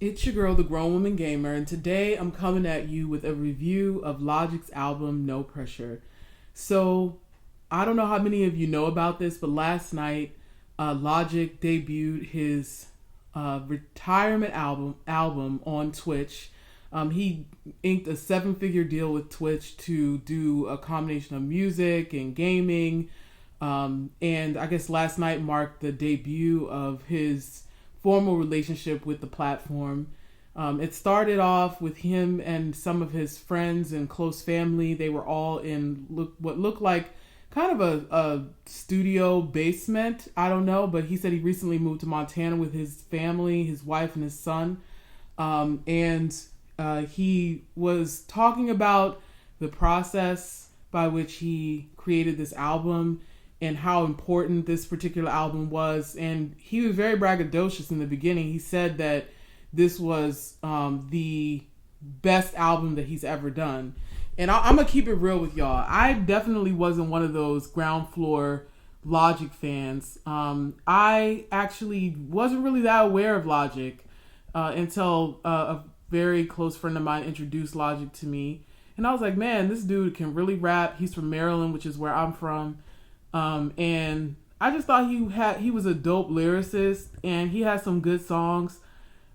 It's your girl, the Grown Woman Gamer, and today I'm coming at you with a review of Logic's album, No Pressure. So, I don't know how many of you know about this, but last night, Logic debuted his retirement album on Twitch. He inked a seven-figure deal with Twitch to do a combination of music and gaming. And I guess last night marked the debut of his formal relationship with the platform. It started off with him and some of his friends and close family. They were all in what looked like kind of a studio basement. I don't know, but he said he recently moved to Montana with his family, his wife, and his son. And he was talking about the process by which he created this album and how important this particular album was. And he was very braggadocious in the beginning. He said that this was the best album that he's ever done. And I'm going to keep it real with y'all. I definitely wasn't one of those ground floor Logic fans. I actually wasn't really that aware of Logic until a very close friend of mine introduced Logic to me. And I was like, man, this dude can really rap. He's from Maryland, which is where I'm from. And I just thought he was a dope lyricist and he had some good songs.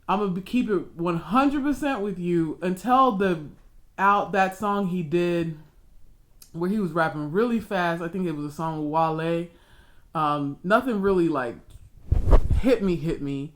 I'm gonna keep it 100% with you until that song he did where he was rapping really fast. I think it was a song with Wale. Nothing really like hit me.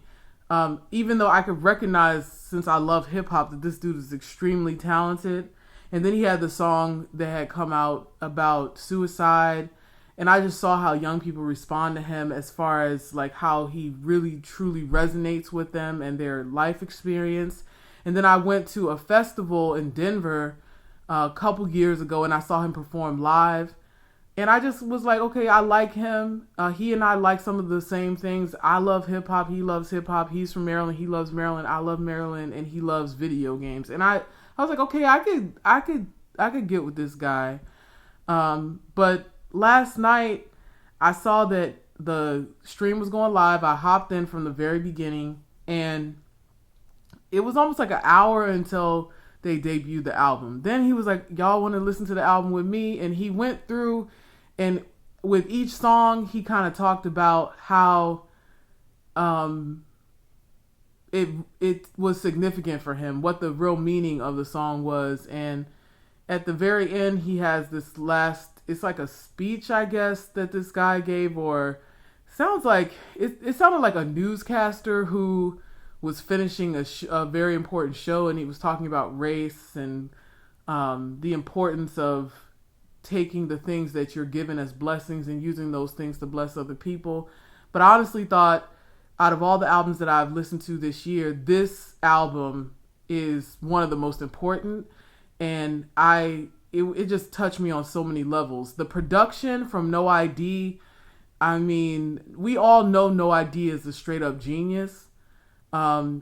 Even though I could recognize, since I love hip hop, that this dude is extremely talented. And then he had the song that had come out about suicide. And I just saw how young people respond to him as far as like how he really truly resonates with them and their life experience. And then I went to a festival in Denver a couple years ago and I saw him perform live. And I just was like, okay, I like him. He and I like some of the same things. I love hip hop. He loves hip hop. He's from Maryland. He loves Maryland. I love Maryland, and he loves video games. And I was like, okay, I could get with this guy. But last night, I saw that the stream was going live. I hopped in from the very beginning, and it was almost like an hour until they debuted the album. Then he was like, y'all want to listen to the album with me? And he went through, and with each song, he kind of talked about how it was significant for him, what the real meaning of the song was. And at the very end, he has this it's like a speech, I guess, that this guy gave, or sounds like it sounded like a newscaster who was finishing a very important show, and he was talking about race and the importance of taking the things that you're given as blessings and using those things to bless other people. But I honestly thought, out of all the albums that I've listened to this year, this album is one of the most important, and it just touched me on so many levels. The production from No ID, I mean, we all know No ID is a straight up genius.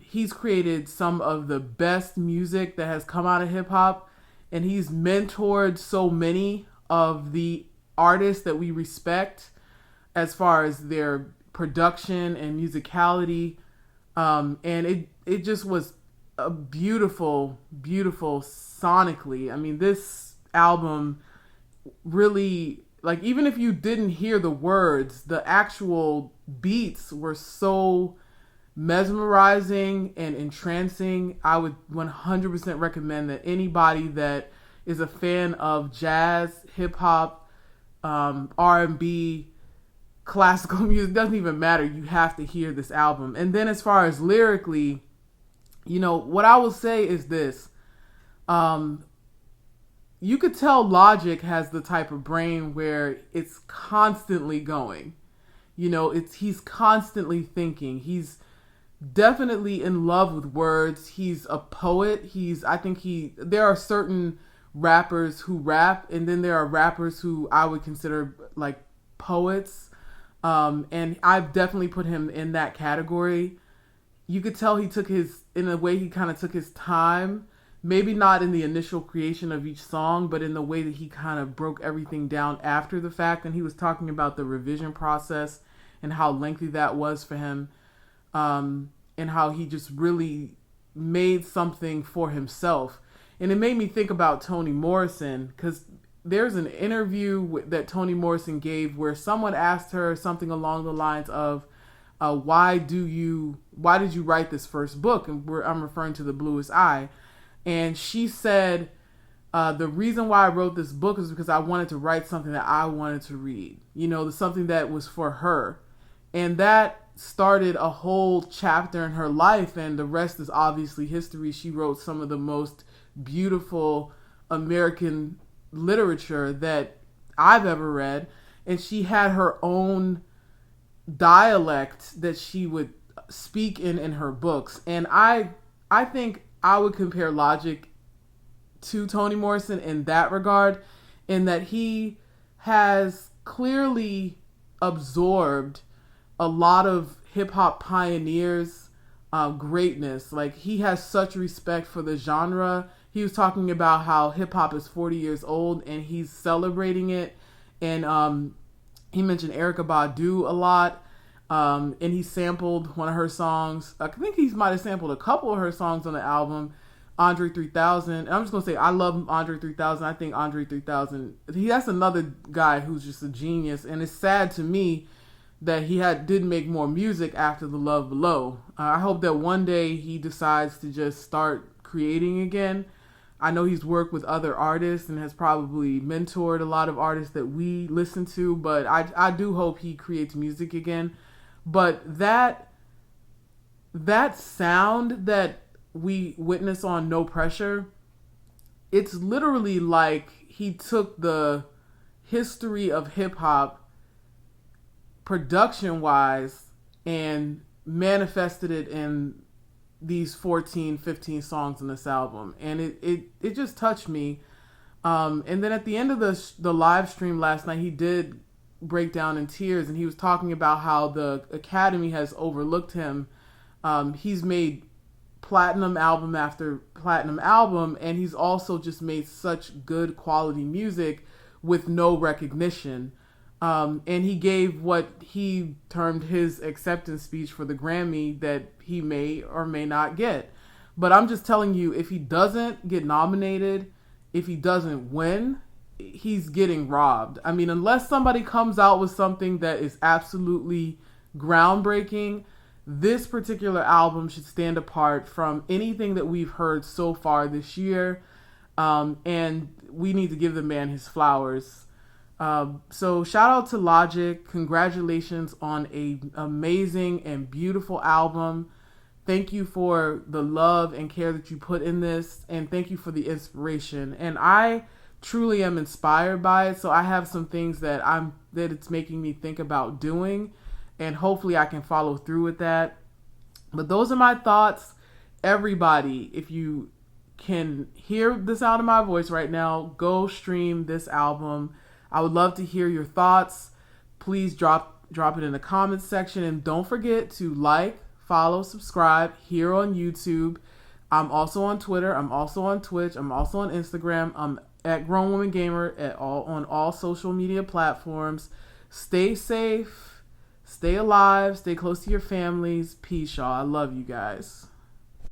He's created some of the best music that has come out of hip hop, and he's mentored so many of the artists that we respect as far as their production and musicality. And it just was a beautiful sonically. I mean, this album really, like, even if you didn't hear the words, the actual beats were so mesmerizing and entrancing. I would 100% recommend that anybody that is a fan of jazz, hip hop, R&B, classical music, doesn't even matter, you have to hear this album. And then as far as lyrically, what I will say is this. You could tell Logic has the type of brain where it's constantly going. He's constantly thinking. He's definitely in love with words. He's a poet. There are certain rappers who rap, and then there are rappers who I would consider like poets. And I've definitely put him in that category. You could tell he took his time. Maybe not in the initial creation of each song, but in the way that he kind of broke everything down after the fact. And he was talking about the revision process and how lengthy that was for him. And how he just really made something for himself. And it made me think about Toni Morrison, because there's an interview that Toni Morrison gave where someone asked her something along the lines of, why did you write this first book? And I'm referring to The Bluest Eye. And she said, the reason why I wrote this book is because I wanted to write something that I wanted to read, something that was for her. And that started a whole chapter in her life, and the rest is obviously history. She wrote some of the most beautiful American literature that I've ever read, and she had her own dialect that she would speak in her books. And I think I would compare Logic to Toni Morrison in that regard, in that he has clearly absorbed a lot of hip-hop pioneers' greatness. Like, he has such respect for the genre. He was talking about how hip-hop is 40 years old and he's celebrating it. And he mentioned Erykah Badu a lot. And he sampled one of her songs. I think he might have sampled a couple of her songs on the album, Andre 3000. And I'm just going to say, I love Andre 3000. I think Andre 3000, that's another guy who's just a genius. And it's sad to me that he didn't make more music after The Love Below. I hope that one day he decides to just start creating again. I know he's worked with other artists and has probably mentored a lot of artists that we listen to, but I do hope he creates music again. But that sound that we witness on No Pressure, it's literally like he took the history of hip hop production wise and manifested it in these 14, 15 songs in this album. And it just touched me. And then at the end of the live stream last night, he did break down in tears, and he was talking about how the Academy has overlooked him. He's made platinum album after platinum album, and he's also just made such good quality music with no recognition. And he gave what he termed his acceptance speech for the Grammy that he may or may not get. But I'm just telling you, if he doesn't get nominated, if he doesn't win, he's getting robbed. I mean, unless somebody comes out with something that is absolutely groundbreaking, this particular album should stand apart from anything that we've heard so far this year. And we need to give the man his flowers. So shout out to Logic. Congratulations on an amazing and beautiful album. Thank you for the love and care that you put in this. And thank you for the inspiration. And I truly am inspired by it. So I have some things that it's making me think about doing. And hopefully I can follow through with that. But those are my thoughts. Everybody, if you can hear the sound of my voice right now, go stream this album. I would love to hear your thoughts. Please drop it in the comments section. And don't forget to like, follow, subscribe here on YouTube. I'm also on Twitter. I'm also on Twitch. I'm also on Instagram. I'm at Grown Woman Gamer on all social media platforms. Stay safe. Stay alive. Stay close to your families. Peace, y'all. I love you guys.